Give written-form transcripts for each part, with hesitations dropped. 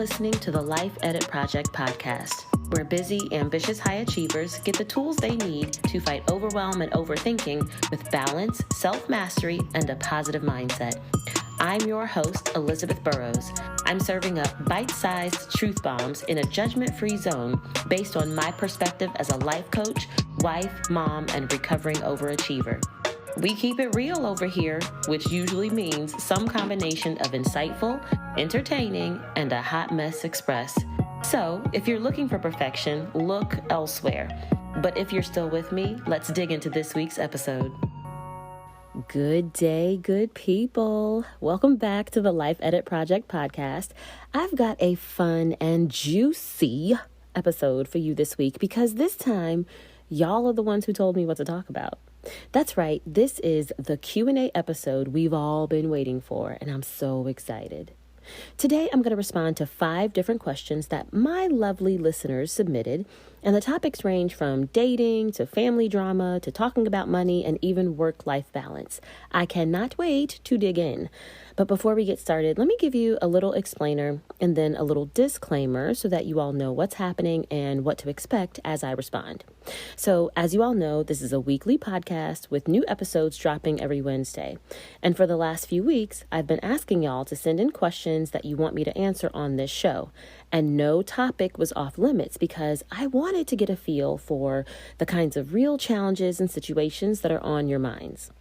listening to the Life Edit Project podcast, where busy, ambitious high achievers get the tools they need to fight overwhelm and overthinking with balance, self-mastery, and a positive mindset. I'm your host, Elizabeth Burrows. I'm serving up bite-sized truth bombs in a judgment-free zone based on my perspective as a life coach, wife, mom, and recovering overachiever. We keep it real over here, which usually means some combination of insightful, entertaining, and a hot mess express. So, if you're looking for perfection, look elsewhere. But if you're still with me, let's dig into this week's episode. Good day, good people. Welcome back to the Life Edit Project podcast. I've got a fun and juicy episode for you this week because this time, y'all are the ones who told me what to talk about. That's right, this is the Q&A episode we've all been waiting for, and I'm so excited. Today, I'm going to respond to 5 different questions that my lovely listeners submitted, and the topics range from dating to family drama to talking about money and even work-life balance. I cannot wait to dig in. But before we get started, let me give you a little explainer and then a little disclaimer so that you all know what's happening and what to expect as I respond. So, as you all know, this is a weekly podcast with new episodes dropping every Wednesday. And for the last few weeks, I've been asking y'all to send in questions that you want me to answer on this show. And no topic was off limits because I wanted to get a feel for the kinds of real challenges and situations that are on your minds.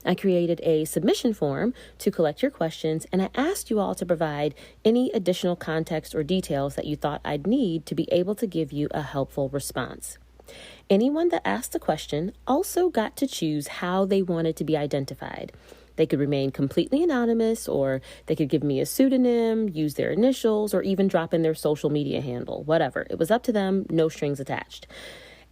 I created a submission form to collect your questions, and I asked you all to provide any additional context or details that you thought I'd need to be able to give you a helpful response. Anyone that asked a question also got to choose how they wanted to be identified. They could remain completely anonymous, or they could give me a pseudonym, use their initials, or even drop in their social media handle, whatever. It was up to them, no strings attached.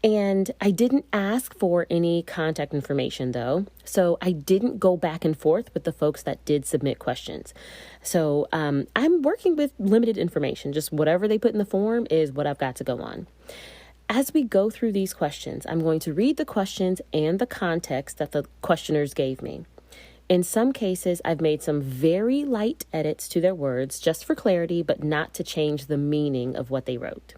And I didn't ask for any contact information, though, so I didn't go back and forth with the folks that did submit questions. So I'm working with limited information. Just whatever they put in the form is what I've got to go on. As we go through these questions, I'm going to read the questions and the context that the questioners gave me. In some cases, I've made some very light edits to their words just for clarity, but not to change the meaning of what they wrote.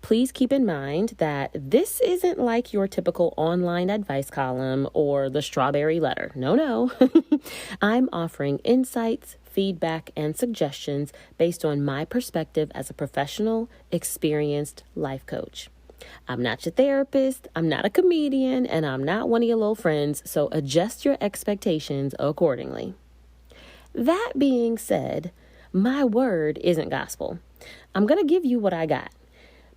Please keep in mind that this isn't like your typical online advice column or the strawberry letter. No. I'm offering insights, feedback, and suggestions based on my perspective as a professional, experienced life coach. I'm not your therapist, I'm not a comedian, and I'm not one of your little friends, so adjust your expectations accordingly. That being said, my word isn't gospel. I'm going to give you what I got.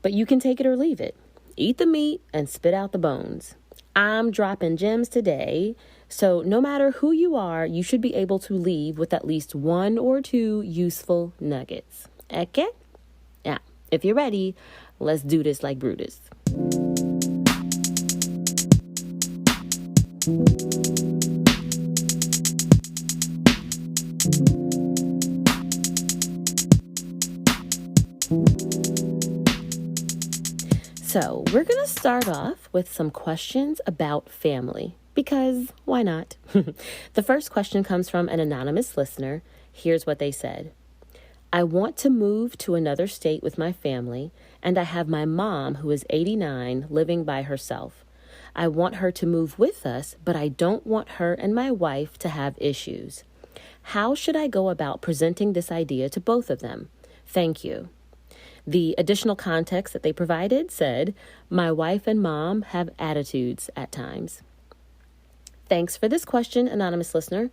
But you can take it or leave it. Eat the meat and spit out the bones. I'm dropping gems today, so no matter who you are, you should be able to leave with at least 1 or 2 useful nuggets. Okay? Now, if you're ready, let's do this like Brutus. So we're going to start off with some questions about family, because why not? The first question comes from an anonymous listener. Here's what they said. I want to move to another state with my family, and I have my mom, who is 89, living by herself. I want her to move with us, but I don't want her and my wife to have issues. How should I go about presenting this idea to both of them? Thank you. The additional context that they provided said, my wife and mom have attitudes at times. Thanks for this question, anonymous listener.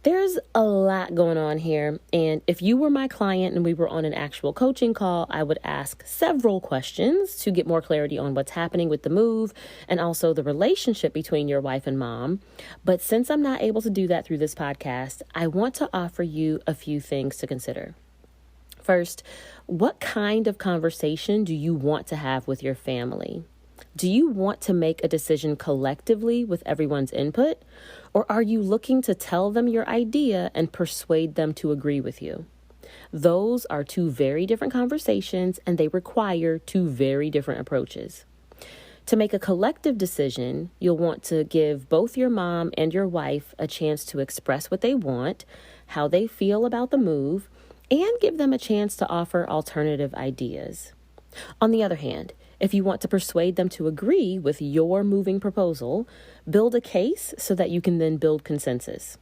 There's a lot going on here, and if you were my client and we were on an actual coaching call, I would ask several questions to get more clarity on what's happening with the move and also the relationship between your wife and mom. But since I'm not able to do that through this podcast, I want to offer you a few things to consider. First, what kind of conversation do you want to have with your family? Do you want to make a decision collectively with everyone's input? Or are you looking to tell them your idea and persuade them to agree with you? Those are 2 very different conversations, and they require 2 very different approaches. To make a collective decision, you'll want to give both your mom and your wife a chance to express what they want, how they feel about the move, and give them a chance to offer alternative ideas. On the other hand, if you want to persuade them to agree with your moving proposal, build a case so that you can then build consensus.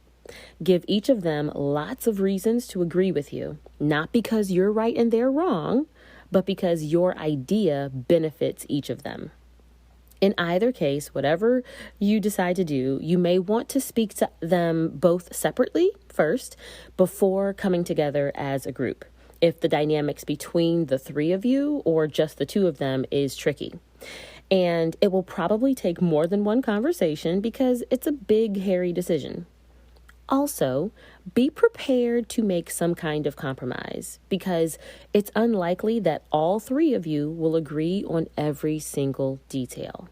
Give each of them lots of reasons to agree with you, not because you're right and they're wrong, but because your idea benefits each of them. In either case, whatever you decide to do, you may want to speak to them both separately first before coming together as a group, if the dynamics between the three of you or just the two of them is tricky. And it will probably take more than one conversation because it's a big, hairy decision. Also, be prepared to make some kind of compromise because it's unlikely that all three of you will agree on every single detail.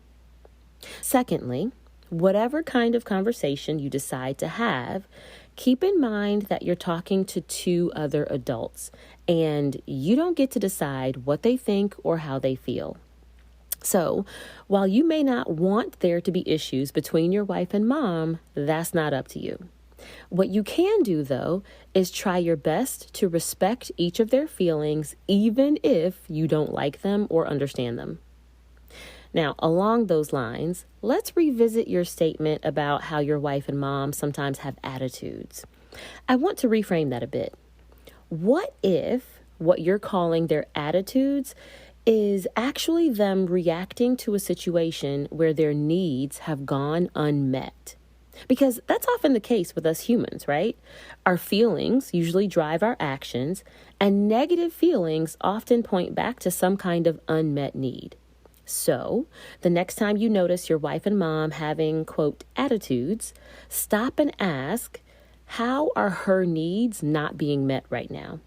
Secondly, whatever kind of conversation you decide to have, keep in mind that you're talking to two other adults and you don't get to decide what they think or how they feel. So, while you may not want there to be issues between your wife and mom, that's not up to you. What you can do, though, is try your best to respect each of their feelings, even if you don't like them or understand them. Now, along those lines, let's revisit your statement about how your wife and mom sometimes have attitudes. I want to reframe that a bit. What if what you're calling their attitudes is actually them reacting to a situation where their needs have gone unmet? Because that's often the case with us humans, right? Our feelings usually drive our actions, and negative feelings often point back to some kind of unmet need. So, the next time you notice your wife and mom having, quote, attitudes, stop and ask, how are her needs not being met right now?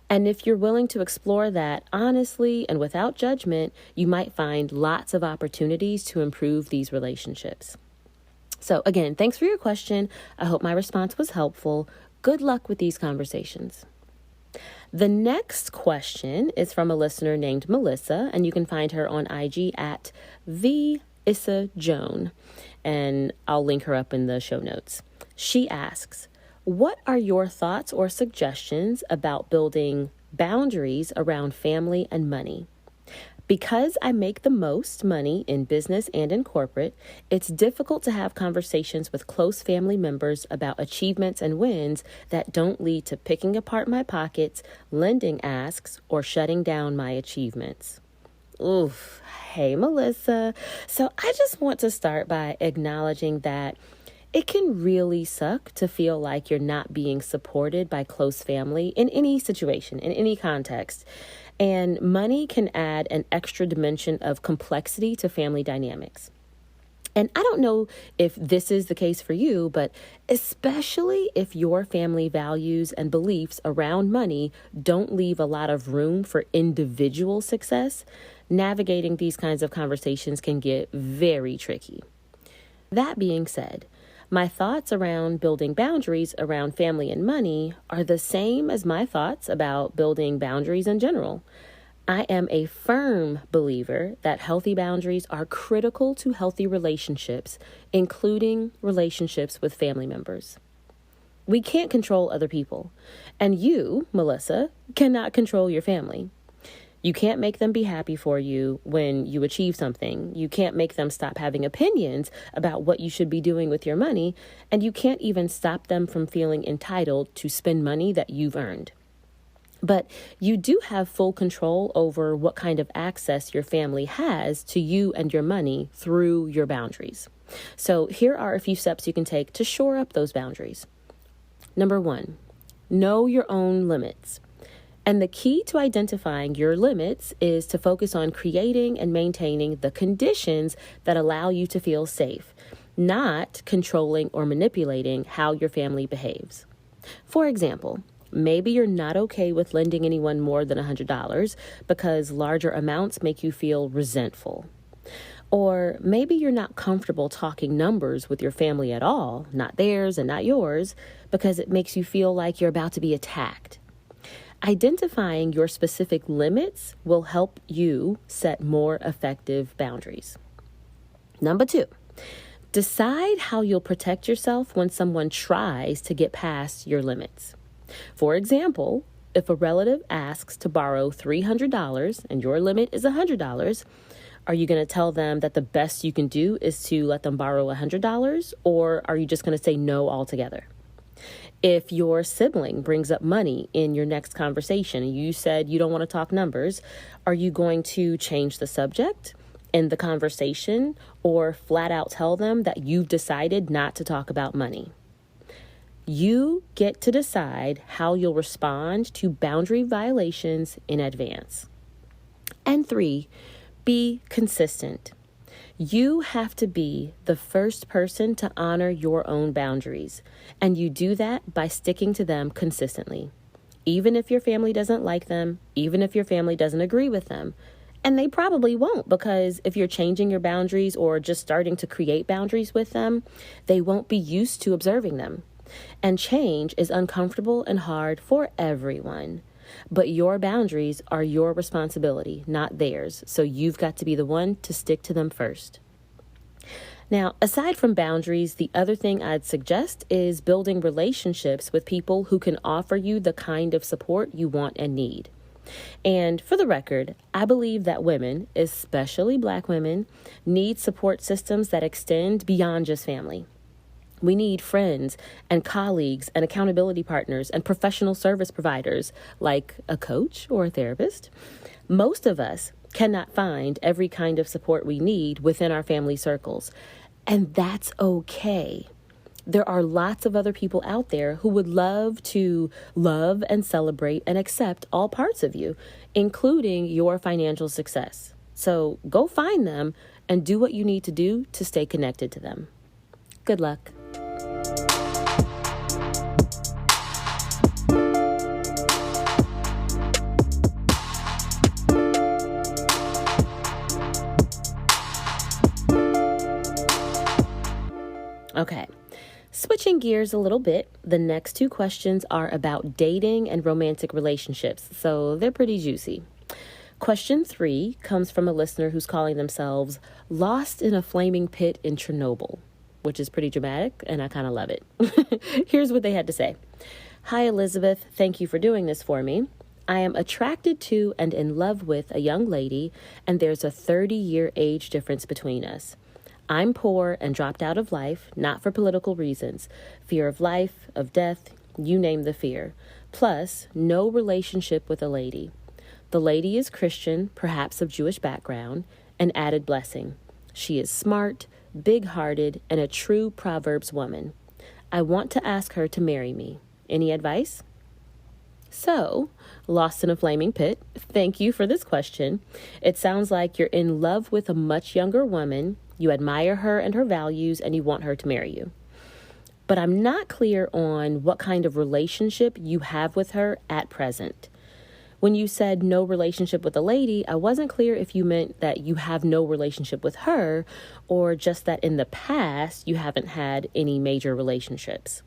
And if you're willing to explore that honestly and without judgment, you might find lots of opportunities to improve these relationships. So again, thanks for your question. I hope my response was helpful. Good luck with these conversations. The next question is from a listener named Melissa, and you can find her on IG at @theissajoan, and I'll link her up in the show notes. She asks, what are your thoughts or suggestions about building boundaries around family and money? Because I make the most money in business and in corporate, it's difficult to have conversations with close family members about achievements and wins that don't lead to picking apart my pockets, lending asks, or shutting down my achievements. Oof. Hey, Melissa. So I just want to start by acknowledging that it can really suck to feel like you're not being supported by close family in any situation, in any context. And money can add an extra dimension of complexity to family dynamics. And I don't know if this is the case for you, but especially if your family values and beliefs around money don't leave a lot of room for individual success, navigating these kinds of conversations can get very tricky. That being said, my thoughts around building boundaries around family and money are the same as my thoughts about building boundaries in general. I am a firm believer that healthy boundaries are critical to healthy relationships, including relationships with family members. We can't control other people, and you, Melissa, cannot control your family. You can't make them be happy for you when you achieve something. You can't make them stop having opinions about what you should be doing with your money, and you can't even stop them from feeling entitled to spend money that you've earned. But you do have full control over what kind of access your family has to you and your money through your boundaries. So here are a few steps you can take to shore up those boundaries. Number 1, know your own limits. And the key to identifying your limits is to focus on creating and maintaining the conditions that allow you to feel safe, not controlling or manipulating how your family behaves. For example, maybe you're not okay with lending anyone more than $100 because larger amounts make you feel resentful. Or maybe you're not comfortable talking numbers with your family at all, not theirs and not yours, because it makes you feel like you're about to be attacked. Identifying your specific limits will help you set more effective boundaries. Number 2, decide how you'll protect yourself when someone tries to get past your limits. For example, If a relative asks to borrow $300 and your limit is $100, are you going to tell them that the best you can do is to let them borrow $100, or are you just going to say no altogether? If your sibling brings up money in your next conversation and you said you don't want to talk numbers, are you going to change the subject in the conversation or flat out tell them that you've decided not to talk about money? You get to decide how you'll respond to boundary violations in advance. And 3, be consistent. You have to be the first person to honor your own boundaries, and you do that by sticking to them consistently. Even if your family doesn't like them, even if your family doesn't agree with them, and they probably won't, because if you're changing your boundaries or just starting to create boundaries with them, they won't be used to observing them. And change is uncomfortable and hard for everyone. But your boundaries are your responsibility, not theirs. So you've got to be the one to stick to them first. Now, aside from boundaries, the other thing I'd suggest is building relationships with people who can offer you the kind of support you want and need. And for the record, I believe that women, especially Black women, need support systems that extend beyond just family. We need friends and colleagues and accountability partners and professional service providers like a coach or a therapist. Most of us cannot find every kind of support we need within our family circles, and that's okay. There are lots of other people out there who would love to love and celebrate and accept all parts of you, including your financial success. So go find them and do what you need to do to stay connected to them. Good luck. Okay, switching gears a little bit, the next 2 questions are about dating and romantic relationships, so they're pretty juicy. Question 3 comes from a listener who's calling themselves Lost in a Flaming Pit in Chernobyl, which is pretty dramatic, and I kind of love it. Here's what they had to say. Hi, Elizabeth. Thank you for doing this for me. I am attracted to and in love with a young lady, and there's a 30-year age difference between us. I'm poor and dropped out of life, not for political reasons. Fear of life, of death, you name the fear. Plus, no relationship with a lady. The lady is Christian, perhaps of Jewish background, an added blessing. She is smart, big-hearted, and a true Proverbs woman. I want to ask her to marry me. Any advice? So, lost in a flaming pit, thank you for this question. It sounds like you're in love with a much younger woman, you admire her and her values, and you want her to marry you. But I'm not clear on what kind of relationship you have with her at present. When you said no relationship with a lady, I wasn't clear if you meant that you have no relationship with her or just that in the past you haven't had any major relationships.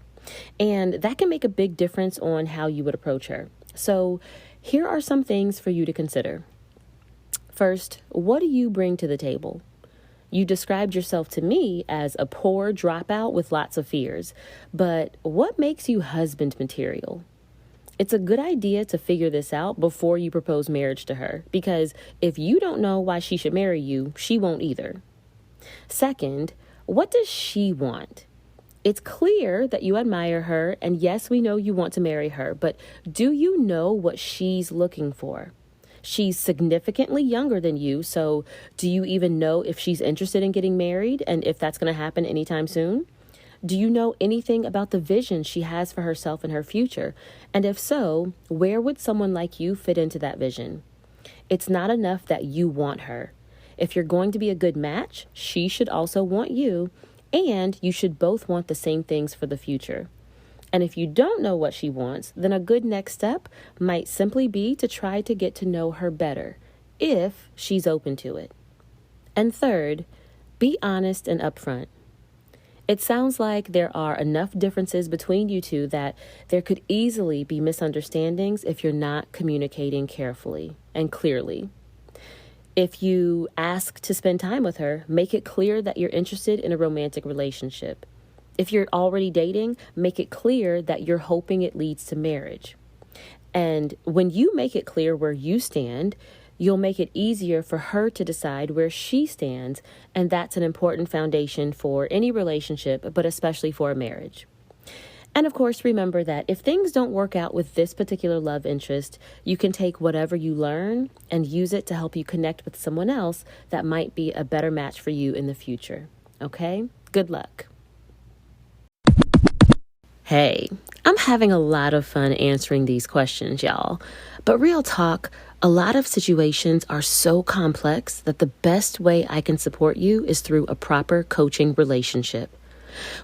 And that can make a big difference on how you would approach her. So here are some things for you to consider. First, what do you bring to the table? You described yourself to me as a poor dropout with lots of fears, but what makes you husband material? It's a good idea to figure this out before you propose marriage to her, because if you don't know why she should marry you, she won't either. Second, what does she want? It's clear that you admire her, and yes, we know you want to marry her, but do you know what she's looking for? She's significantly younger than you, so do you even know if she's interested in getting married and if that's going to happen anytime soon? Do you know anything about the vision she has for herself and her future? And if so, where would someone like you fit into that vision? It's not enough that you want her. If you're going to be a good match, she should also want you, and you should both want the same things for the future. And if you don't know what she wants, then a good next step might simply be to try to get to know her better, if she's open to it. And third, be honest and upfront. It sounds like there are enough differences between you two that there could easily be misunderstandings if you're not communicating carefully and clearly. If you ask to spend time with her, make it clear that you're interested in a romantic relationship. If you're already dating, make it clear that you're hoping it leads to marriage. And when you make it clear where you stand, you'll make it easier for her to decide where she stands. And that's an important foundation for any relationship, but especially for a marriage. And of course, remember that if things don't work out with this particular love interest, you can take whatever you learn and use it to help you connect with someone else that might be a better match for you in the future. Okay? Good luck. Hey, I'm having a lot of fun answering these questions, y'all. But real talk, a lot of situations are so complex that the best way I can support you is through a proper coaching relationship.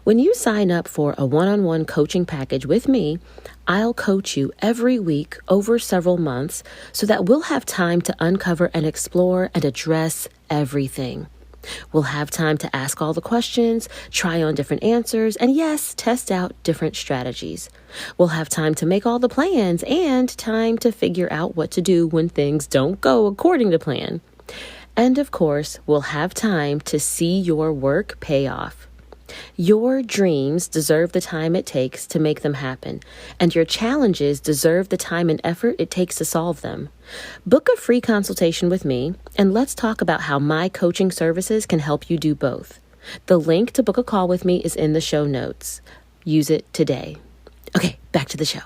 When you sign up for a one-on-one coaching package with me, I'll coach you every week over several months so that we'll have time to uncover and explore and address everything. We'll have time to ask all the questions, try on different answers, and yes, test out different strategies. We'll have time to make all the plans and time to figure out what to do when things don't go according to plan. And of course, we'll have time to see your work pay off. Your dreams deserve the time it takes to make them happen, and your challenges deserve the time and effort it takes to solve them. Book a free consultation with me, and let's talk about how my coaching services can help you do both. The link to book a call with me is in the show notes. Use it today. Okay, back to the show.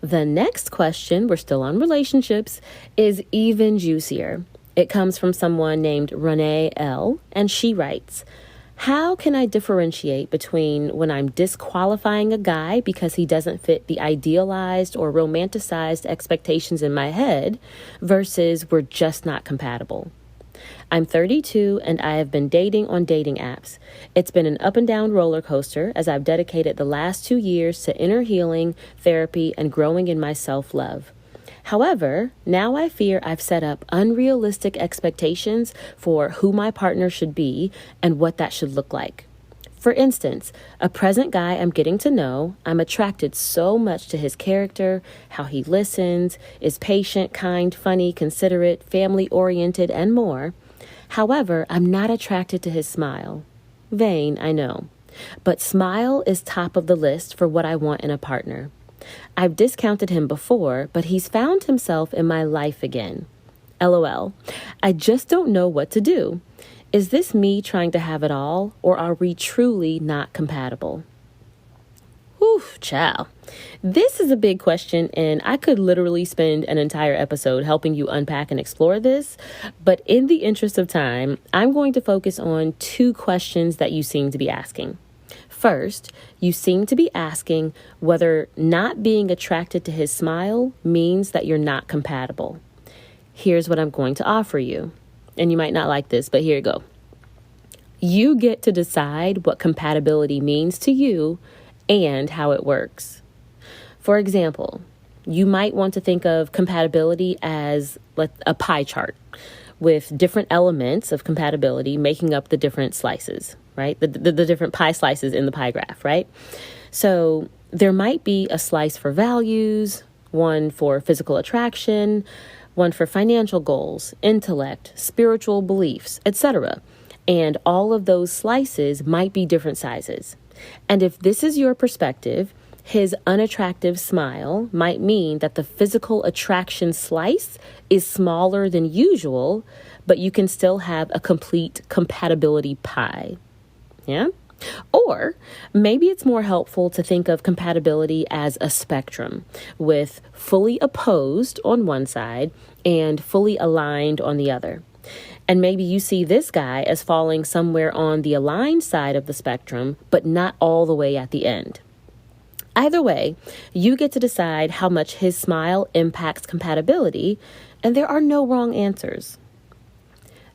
The next question, we're still on relationships, is even juicier. It comes from someone named Renee L., and she writes, how can I differentiate between when I'm disqualifying a guy because he doesn't fit the idealized or romanticized expectations in my head versus we're just not compatible? I'm 32 and I have been dating on dating apps. It's been an up and down roller coaster as I've dedicated the last 2 years to inner healing, therapy, and growing in my self-love. However, now I fear I've set up unrealistic expectations for who my partner should be and what that should look like. For instance, a present guy I'm getting to know, I'm attracted so much to his character, how he listens, is patient, kind, funny, considerate, family-oriented, and more. However, I'm not attracted to his smile. Vain, I know. But smile is top of the list for what I want in a partner. I've discounted him before, but he's found himself in my life again. LOL. I just don't know what to do. Is this me trying to have it all, or are we truly not compatible? Whew, child. This is a big question, and I could literally spend an entire episode helping you unpack and explore this. But in the interest of time, I'm going to focus on 2 questions that you seem to be asking. First, you seem to be asking whether not being attracted to his smile means that you're not compatible. Here's what I'm going to offer you. And you might not like this, but here you go. You get to decide what compatibility means to you and how it works. For example, you might want to think of compatibility as a pie chart with different elements of compatibility making up the different slices, right? The different pie slices in the pie graph, right? So there might be a slice for values, one for physical attraction, one for financial goals, intellect, spiritual beliefs, etc. And all of those slices might be different sizes. And if this is your perspective, his unattractive smile might mean that the physical attraction slice is smaller than usual, but you can still have a complete compatibility pie. Yeah? Or maybe it's more helpful to think of compatibility as a spectrum with fully opposed on one side and fully aligned on the other. And maybe you see this guy as falling somewhere on the aligned side of the spectrum, but not all the way at the end. Either way, you get to decide how much his smile impacts compatibility, and there are no wrong answers.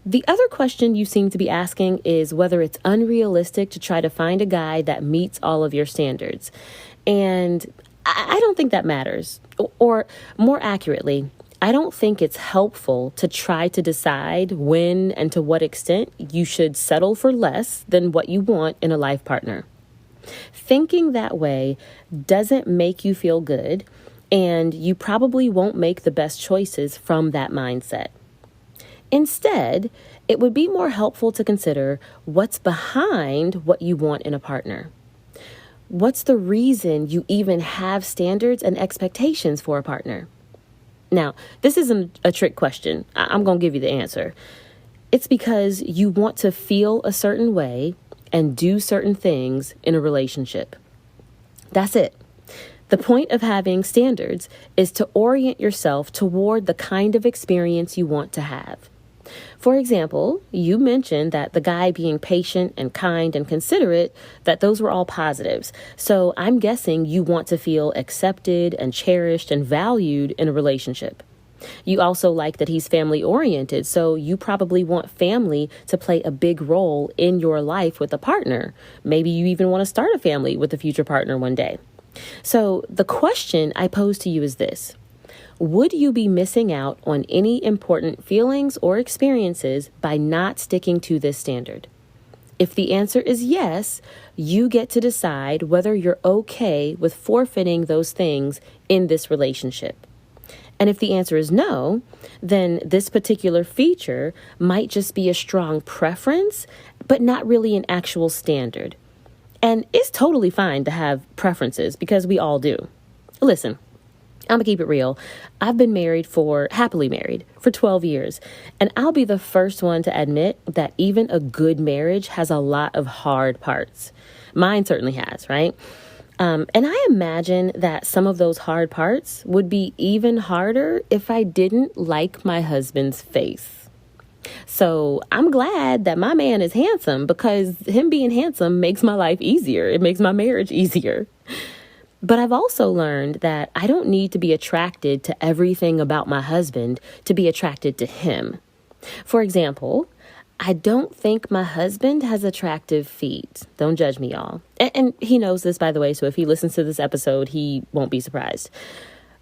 The other question you seem to be asking is whether it's unrealistic to try to find a guy that meets all of your standards. And I don't think that matters. Or more accurately, I don't think it's helpful to try to decide when and to what extent you should settle for less than what you want in a life partner. Thinking that way doesn't make you feel good, and you probably won't make the best choices from that mindset. Instead, it would be more helpful to consider what's behind what you want in a partner. What's the reason you even have standards and expectations for a partner? Now, this isn't a trick question. I'm going to give you the answer. It's because you want to feel a certain way and do certain things in a relationship. That's it. The point of having standards is to orient yourself toward the kind of experience you want to have. For example, you mentioned that the guy being patient and kind and considerate, that those were all positives. So I'm guessing you want to feel accepted and cherished and valued in a relationship. You also like that he's family oriented, so you probably want family to play a big role in your life with a partner. Maybe you even want to start a family with a future partner one day. So the question I pose to you is this: would you be missing out on any important feelings or experiences by not sticking to this standard? If the answer is yes, you get to decide whether you're okay with forfeiting those things in this relationship. And if the answer is no, then this particular feature might just be a strong preference, but not really an actual standard. And it's totally fine to have preferences because we all do. Listen, I'm gonna keep it real. I've been happily married for 12 years. And I'll be the first one to admit that even a good marriage has a lot of hard parts. Mine certainly has, right? And I imagine that some of those hard parts would be even harder if I didn't like my husband's face. So I'm glad that my man is handsome, because him being handsome makes my life easier. It makes my marriage easier. But I've also learned that I don't need to be attracted to everything about my husband to be attracted to him. For example, I don't think my husband has attractive feet. Don't judge me, y'all. And he knows this, by the way, so if he listens to this episode, he won't be surprised.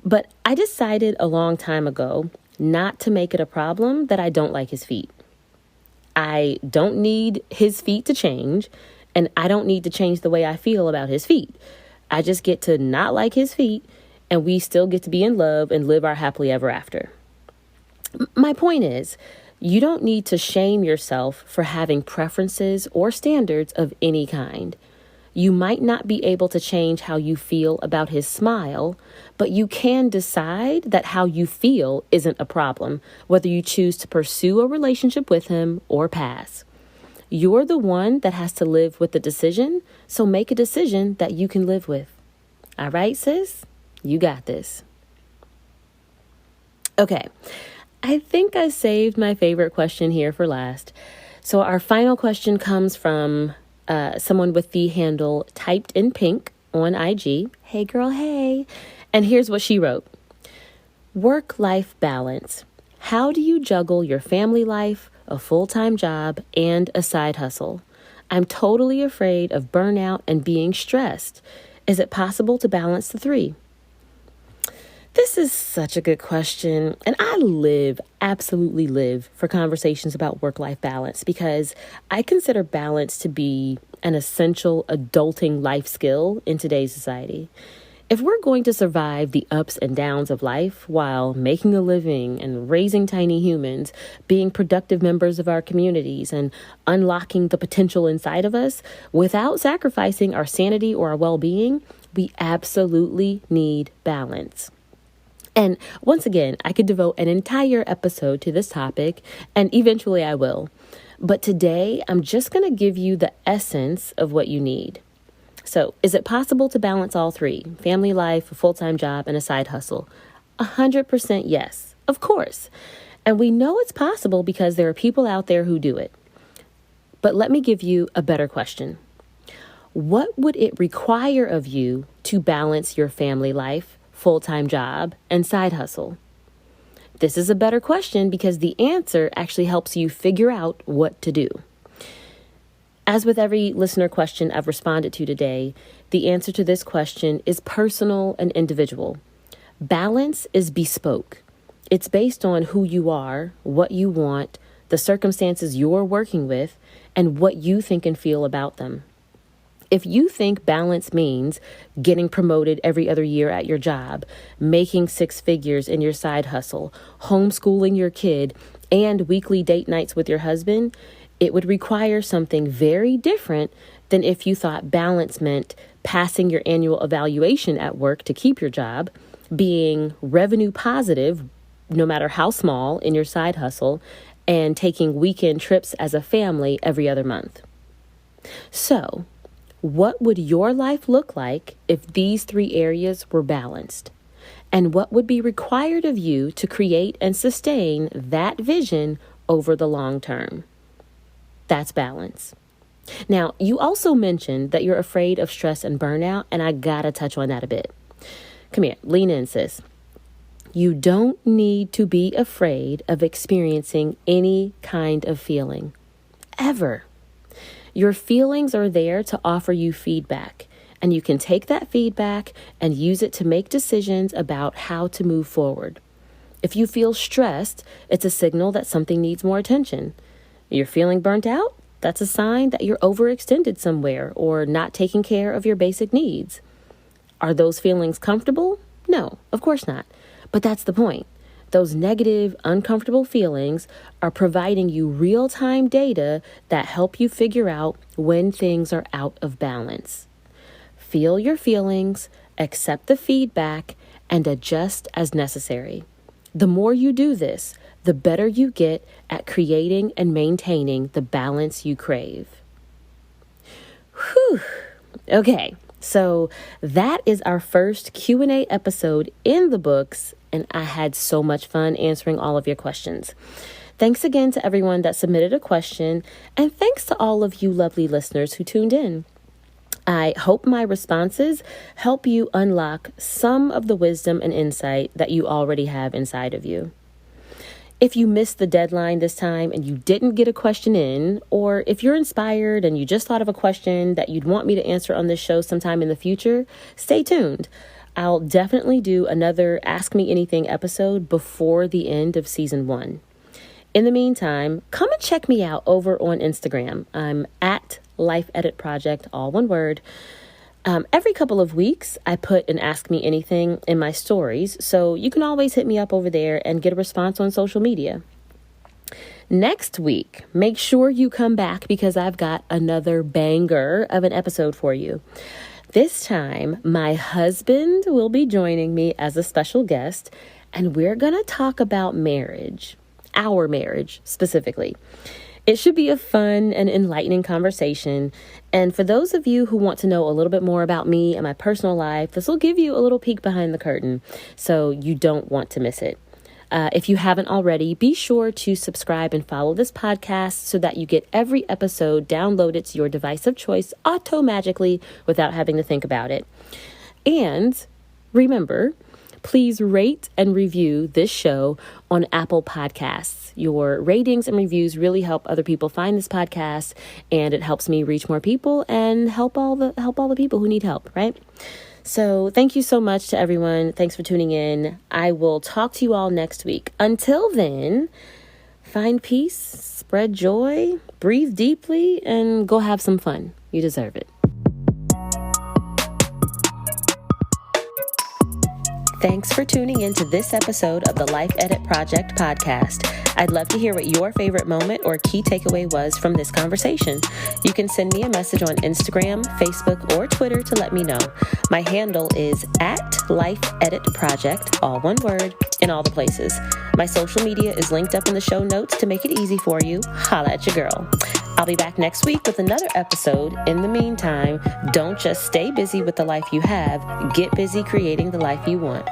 But I decided a long time ago not to make it a problem that I don't like his feet. I don't need his feet to change, and I don't need to change the way I feel about his feet. I just get to not like his feet, and we still get to be in love and live our happily ever after. My point is, you don't need to shame yourself for having preferences or standards of any kind. You might not be able to change how you feel about his smile, but you can decide that how you feel isn't a problem, whether you choose to pursue a relationship with him or pass. You're the one that has to live with the decision, so make a decision that you can live with. All right, sis? You got this. Okay. I think I saved my favorite question here for last. So our final question comes from someone with the handle Typed in Pink on IG. Hey girl, hey. And here's what she wrote. Work-life balance. How do you juggle your family life, a full-time job, and a side hustle? I'm totally afraid of burnout and being stressed. Is it possible to balance the three? This is such a good question, and I absolutely live for conversations about work-life balance, because I consider balance to be an essential adulting life skill in today's society. If we're going to survive the ups and downs of life while making a living and raising tiny humans, being productive members of our communities, and unlocking the potential inside of us without sacrificing our sanity or our well-being, we absolutely need balance. And once again, I could devote an entire episode to this topic, and eventually I will. But today, I'm just going to give you the essence of what you need. So, is it possible to balance all three? Family life, a full-time job, and a side hustle? 100% yes, of course. And we know it's possible because there are people out there who do it. But let me give you a better question. What would it require of you to balance your family life, full-time job, and side hustle? This is a better question because the answer actually helps you figure out what to do. As with every listener question I've responded to today, the answer to this question is personal and individual. Balance is bespoke. It's based on who you are, what you want, the circumstances you're working with, and what you think and feel about them. If you think balance means getting promoted every other year at your job, making 6 figures in your side hustle, homeschooling your kid, and weekly date nights with your husband, it would require something very different than if you thought balance meant passing your annual evaluation at work to keep your job, being revenue positive, no matter how small, in your side hustle, and taking weekend trips as a family every other month. So, what would your life look like if these 3 areas were balanced? And what would be required of you to create and sustain that vision over the long term? That's balance. Now, you also mentioned that you're afraid of stress and burnout, and I gotta touch on that a bit. Come here, lean in, sis. You don't need to be afraid of experiencing any kind of feeling, ever. Your feelings are there to offer you feedback, and you can take that feedback and use it to make decisions about how to move forward. If you feel stressed, it's a signal that something needs more attention. You're feeling burnt out? That's a sign that you're overextended somewhere or not taking care of your basic needs. Are those feelings comfortable? No, of course not. But that's the point. Those negative, uncomfortable feelings are providing you real-time data that help you figure out when things are out of balance. Feel your feelings, accept the feedback, and adjust as necessary. The more you do this, the better you get at creating and maintaining the balance you crave. Whew. Okay, so that is our first Q&A episode in the books, and I had so much fun answering all of your questions. Thanks again to everyone that submitted a question, and thanks to all of you lovely listeners who tuned in. I hope my responses help you unlock some of the wisdom and insight that you already have inside of you. If you missed the deadline this time and you didn't get a question in, or if you're inspired and you just thought of a question that you'd want me to answer on this show sometime in the future, stay tuned. I'll definitely do another Ask Me Anything episode before the end of season 1. In the meantime, come and check me out over on Instagram. I'm at Life Edit Project, all one word. Every couple of weeks, I put an Ask Me Anything in my stories, so you can always hit me up over there and get a response on social media. Next week, make sure you come back because I've got another banger of an episode for you. This time, my husband will be joining me as a special guest, and we're going to talk about marriage, our marriage specifically. It should be a fun and enlightening conversation. And for those of you who want to know a little bit more about me and my personal life, this will give you a little peek behind the curtain, so you don't want to miss it. If you haven't already, be sure to subscribe and follow this podcast so that you get every episode downloaded to your device of choice auto-magically without having to think about it. And remember, please rate and review this show on Apple Podcasts. Your ratings and reviews really help other people find this podcast, and it helps me reach more people and help all the people who need help, right? So thank you so much to everyone. Thanks for tuning in. I will talk to you all next week. Until then, find peace, spread joy, breathe deeply, and go have some fun. You deserve it. Thanks for tuning in to this episode of the Life Edit Project podcast. I'd love to hear what your favorite moment or key takeaway was from this conversation. You can send me a message on Instagram, Facebook, or Twitter to let me know. My handle is @LifeEditProject, all one word, in all the places. My social media is linked up in the show notes to make it easy for you. Holla at your girl. I'll be back next week with another episode. In the meantime, don't just stay busy with the life you have. Get busy creating the life you want.